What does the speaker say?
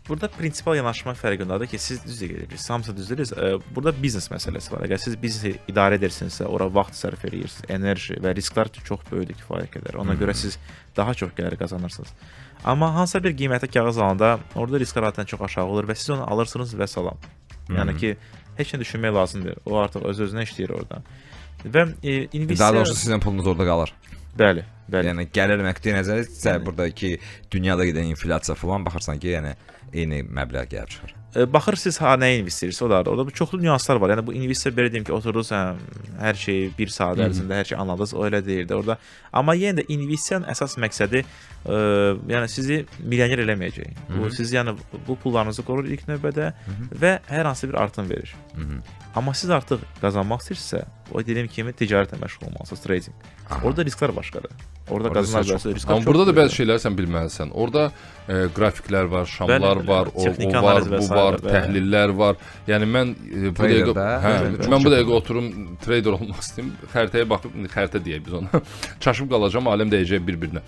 Burada prinsipal yanaşma fərqi ondadır ki, siz düz edirsiniz, hamısı düzdürüz. Burada biznes məsələsi var. Əgər siz biznesi idarə edirsinizsə, ora vaxt sərf edirsiniz, enerji və risklər çox böyükdür, kifayət qədər. Ona görə siz daha çox gəlir qazanırsınız. Amma hansısa bir qiymətli kağız alanda orada risklər adətən çox aşağı olur və siz onu alırsınız və salam. Yəni ki, heç nə düşünmək lazımdır. O artıq öz-özünə işləyir orada. Və investisiya... Daha doğrusu sizin pulunuz orada qalır. Bəli, bəli. Yəni gəlir məqdi nəzərə buradakı dünyada gedən inflyasiya falan baxırsan ki, yəni eyni məbləğ gəlib çıxır. Baxır siz nəyə investirsiniz, o da orada çoxlu nüanslar var. Yəni bu investisiya belə deyim ki, oturdunuz hər şeyi bir saat ərzində hər şey anladınız, o elə deyildi orada. Amma yenə də investisiyanın əsas məqsədi yəni sizi milyoner eləməyəcək. Bu siz yəni bu pullarınızı qorur ilk növbədə və hər hansı bir artım verir. Amma siz artıq qazanmaq istəyirsinizsə, o dediyim kimi ticarətlə məşğul olmalısınız, trading. Orada risklər başqadır. Orada qazanlar varsa risklər. Amma burada da bəzi şeyləri sən bilməlisən. Orada qrafiklər var, şamlar var, o var, bu var, təhlillər var. Yəni mən bu dəqiqə mən bu dəqiqə oturum trader olmaq istəyim, xəritəyə baxıb xəritə deyək biz ona. Çaşıb qalacağam, aləm dəyəcək bir-birinə.